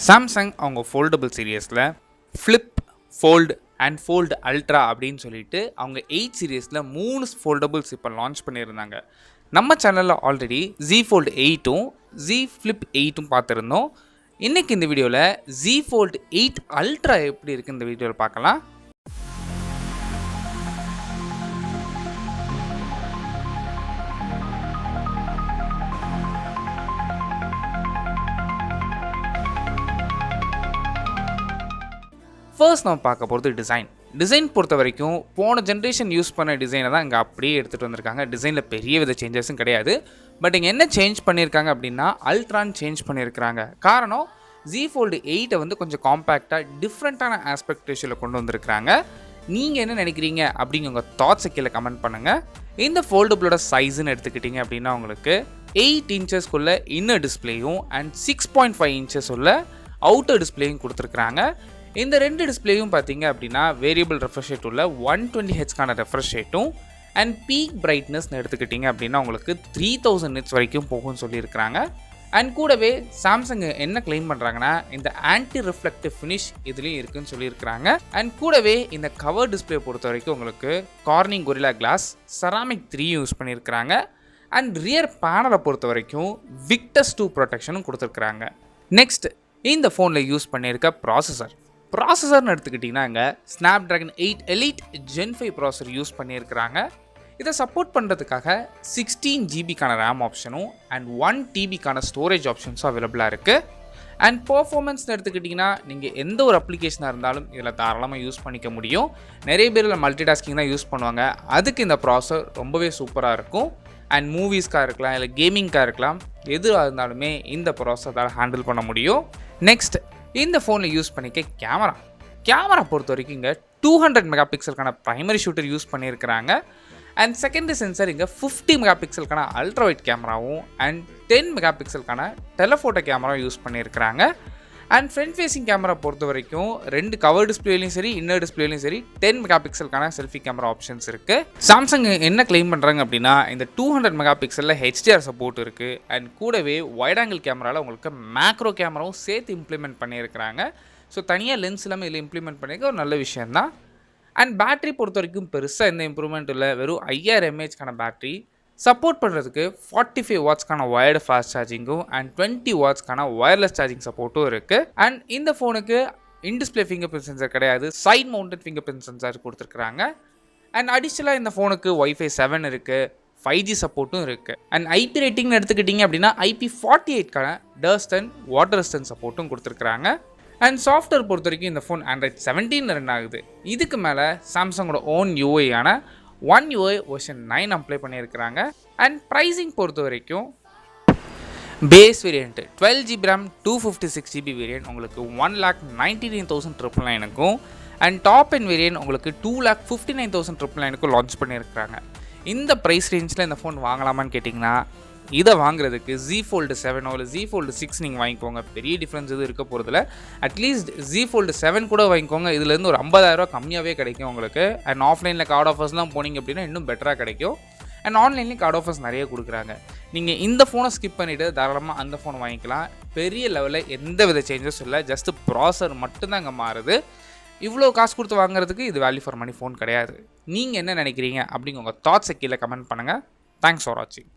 Samsung அவங்க foldable சீரியஸில் flip, fold and fold ultra அப்படின்னு சொல்லிட்டு அவங்க 8 சீரியஸில் 3 ஃபோல்டபுள்ஸ் இப்போ லான்ச் பண்ணியிருந்தாங்க. நம்ம சேனலில் ஆல்ரெடி Z Fold8ம் Z Flip8ம் பார்த்துருந்தோம். இன்றைக்கி இந்த வீடியோவில் Z Fold8 Ultra எப்படி இருக்குது இந்த வீடியோவில் பார்க்கலாம். ஃபர்ஸ்ட் நம்ம பார்க்க போகிறது டிசைன் பொறுத்த வரைக்கும் போன ஜென்ரேஷன் யூஸ் பண்ண டிசைனை தான் இங்கே அப்படியே எடுத்துகிட்டு வந்திருக்காங்க. டிசைனில் பெரிய வித சேஞ்சஸும் கிடையாது. பட் இங்கே என்ன சேஞ்ச் பண்ணியிருக்காங்க அப்படின்னா அல்ட்ரான்னு சேஞ்ச் பண்ணியிருக்கிறாங்க. காரணம் Z Fold8 வந்து கொஞ்சம் காம்பேக்டாக டிஃப்ரெண்ட்டான ஆஸ்பெக்ட் ரேஷியோவில் கொண்டு வந்திருக்கிறாங்க. நீங்கள் என்ன நினைக்கிறீங்க அப்படிங்க உங்கள் தாட்ஸை கீழே கமெண்ட் பண்ணுங்கள். இந்த ஃபோல்டபுளோட சைஸுன்னு எடுத்துக்கிட்டிங்க அப்படின்னா உங்களுக்கு 8 இன்ச்சஸ்க்குள்ள இன்னர் டிஸ்பிளேயும் அண்ட் 6.5 இன்ச்சஸ் உள்ள அவுட்டர் டிஸ்பிளேயும் கொடுத்துருக்குறாங்க. இந்த ரெண்டு டிஸ்பிளேயும் பார்த்தீங்க அப்படின்னா வேரியபிள் ரெஃப்ரெஷ் ரேட் உள்ள 120Hzக்கான ரெஃப்ரெஷ் ரேட்டும் அண்ட் பீக் பிரைட்னஸ்னு எடுத்துக்கிட்டிங்க அப்படின்னா உங்களுக்கு 3000 nits வரைக்கும் போகும்னு சொல்லியிருக்கிறாங்க. அண்ட் கூடவே சாம்சங் என்ன கிளைம் பண்ணுறாங்கன்னா இந்த ஆன்டி ரிஃப்ளெக்டிவ் ஃபினிஷ் இதுலேயும் இருக்குதுன்னு சொல்லியிருக்கிறாங்க. அண்ட் கூடவே இந்த கவர் டிஸ்பிளே பொறுத்த வரைக்கும் உங்களுக்கு Corning Gorilla Glass Ceramic 3 use பண்ணியிருக்கிறாங்க. அண்ட் ரியர் பேனலை பொறுத்த வரைக்கும் விக்டஸ் 2 ப்ரொடெக்ஷனும் கொடுத்துருக்குறாங்க. நெக்ஸ்ட் இந்த ஃபோனில் யூஸ் பண்ணியிருக்க ப்ராசஸர்னு எடுத்துக்கிட்டிங்கன்னா இங்கே Snapdragon 8 Elite Gen 5 processor use பண்ணியிருக்கிறாங்க. இதை சப்போர்ட் பண்ணுறதுக்காக 16GB ரேம் ஆப்ஷனும் அண்ட் 1TB ஸ்டோரேஜ் ஆப்ஷன்ஸும் அவைலபிளாக இருக்குது. அண்ட் பர்ஃபார்மன்ஸ்னு எடுத்துக்கிட்டிங்கன்னா நீங்கள் எந்த ஒரு அப்ளிகேஷனாக இருந்தாலும் இதில் தாராளமாக யூஸ் பண்ணிக்க முடியும். நிறைய பேர் இதில் மல்டி டாஸ்கிங் தான் யூஸ் பண்ணுவாங்க. அதுக்கு இந்த ப்ராசஸர் ரொம்பவே சூப்பராக இருக்கும். அண்ட் மூவிஸ்க்காக இருக்கலாம் இல்லை கேமிங்காக இருக்கலாம், எதுவாக இருந்தாலுமே இந்த ப்ராசஸரால் ஹேண்டில் பண்ண முடியும். நெக்ஸ்ட் இந்த ஃபோனில் யூஸ் பண்ணிக்க கேமரா பொறுத்த வரைக்கும் இங்கே 200 மெகாபிக்சலுக்கான ப்ரைமரி ஷூட்டர் யூஸ் பண்ணியிருக்கிறாங்க. அண்ட் செகண்டரி சென்சர் இங்கே 50 மெகாபிக்சலுக்கான அல்ட்ரா வைட் கேமராவும் அண்ட் 10 மெகாபிக்சலுக்கான டெலஃபோட்டோ கேமராவும் யூஸ் பண்ணியிருக்கிறாங்க. அண்ட் ஃப்ரண்ட் ஃபேஸிங் கேமரா பொறுத்த வரைக்கும் 2 கவர் டிஸ்பிளேலையும் சரி இன்னர் டிஸ்பிளேலையும் சரி 10 மெகாபிக்சலுக்கான செல்ஃபி கேமரா ஆப்ஷன்ஸ் இருக்குது. சாம்சங் என்ன கிளைம் பண்ணுறாங்க அப்படின்னா இந்த 200 மெகாபிக்சலில் HDR சப்போர்ட் இருக்குது. அண்ட் கூடவே வைட் ஆங்கிள் கேமராவில் உங்களுக்கு மேக்ரோ கேமராவும் சேர்த்து இம்ப்ளிமெண்ட் பண்ணியிருக்கிறாங்க. ஸோ தனியாக லென்ஸ் எல்லாமே இதில் இம்ப்ளிமெண்ட் பண்ணியிருக்க ஒரு நல்ல விஷயந்தான். அண்ட் பேட்டரி பொறுத்த வரைக்கும் பெருசாக எந்த இம்ப்ரூவ்மெண்ட் இல்லை. வெறும் 5000 mAh பேட்டரி சப்போர்ட் பண்ணுறதுக்கு 45 வாட்ஸ்க்கான வயர்டு ஃபாஸ்ட் சார்ஜிங்கும் அண்ட் 20 வாட்ஸ்க்கான வயர்லெஸ் சார்ஜிங் சப்போர்ட்டும் இருக்குது. அண்ட் இந்த ஃபோனுக்கு இன்டிஸ்பிளே ஃபிங்கர் பிரிண்ட் சென்சர் கிடையாது, side mounted fingerprint sensor கொடுத்துருக்குறாங்க. அண்ட் அடிஷ்னலாக இந்த ஃபோனுக்கு Wi-Fi 7 இருக்குது, 5G சப்போர்ட்டும் இருக்குது. அண்ட் IP ரேட்டிங்னு எடுத்துக்கிட்டிங்க அப்படின்னா IP48க்கான டஸ்ட் அண்ட் வாட்டர் ரெசிஸ்டன்ட் சப்போர்ட்டும் கொடுத்துருக்குறாங்க. அண்ட் சாஃப்ட்வேர் பொறுத்த வரைக்கும் இந்த ஃபோன் Android 17 ரன் ஆகுது. இதுக்கு மேலே சாம்சங்கோட ஓன் யூஐயான One UI வெர்ஷன் 9 அப்ளை பண்ணியிருக்கிறாங்க. அண்ட் ப்ரைஸிங் பொறுத்த வரைக்கும் base variant 12GB RAM 256GB variant உங்களுக்கு 1,99,999க்கும் அண்ட் டாப் எண்ட் வேரியண்ட் உங்களுக்கு 2,59,999க்கும் லான்ச் பண்ணியிருக்கிறாங்க. இந்த ப்ரைஸ் ரேஞ்சில் இந்த ஃபோன் வாங்கலாமான்னு கேட்டிங்கன்னா இதை வாங்குறதுக்கு Z Fold7 இல்லை Z Fold6 நீங்கள் வாங்கிக்கோங்க. பெரிய டிஃப்ரென்ஸ் எதுவும் இருக்க போகிறதில்ல. அட்லீஸ்ட் Z Fold7 கூட வாங்கிக்கோங்க. இதுலேருந்து ஒரு 50,000 கம்மியாகவே கிடைக்கும் உங்களுக்கு. அண்ட் ஆஃப்லைனில் கார்டு ஆஃபர்ஸ்லாம் போனீங்க அப்படின்னா இன்னும் பெட்டராக கிடைக்கும். அண்ட் ஆன்லைன்லேயும் கார்டு ஆஃபர்ஸ் நிறைய கொடுக்குறாங்க. நீங்கள் இந்த ஃபோனை ஸ்கிப் பண்ணிவிட்டு தாராளமாக அந்த ஃபோனை வாங்கிக்கலாம். பெரிய லெவலில் எந்த வித சேஞ்சஸ் இல்லை. ஜஸ்ட்டு ப்ராசர் மட்டும்தான் அங்கே மாறுது. இவ்வளோ காசு கொடுத்து வாங்குறதுக்கு இது வேல்யூ ஃபார் மணி ஃபோன் கிடையாது. நீங்கள் என்ன நினைக்கிறீங்க அப்படிங்க உங்கள் தாட்ஸை கீழே கமெண்ட் பண்ணுங்கள். தேங்க்ஸ் ஃபார் வாட்சிங்.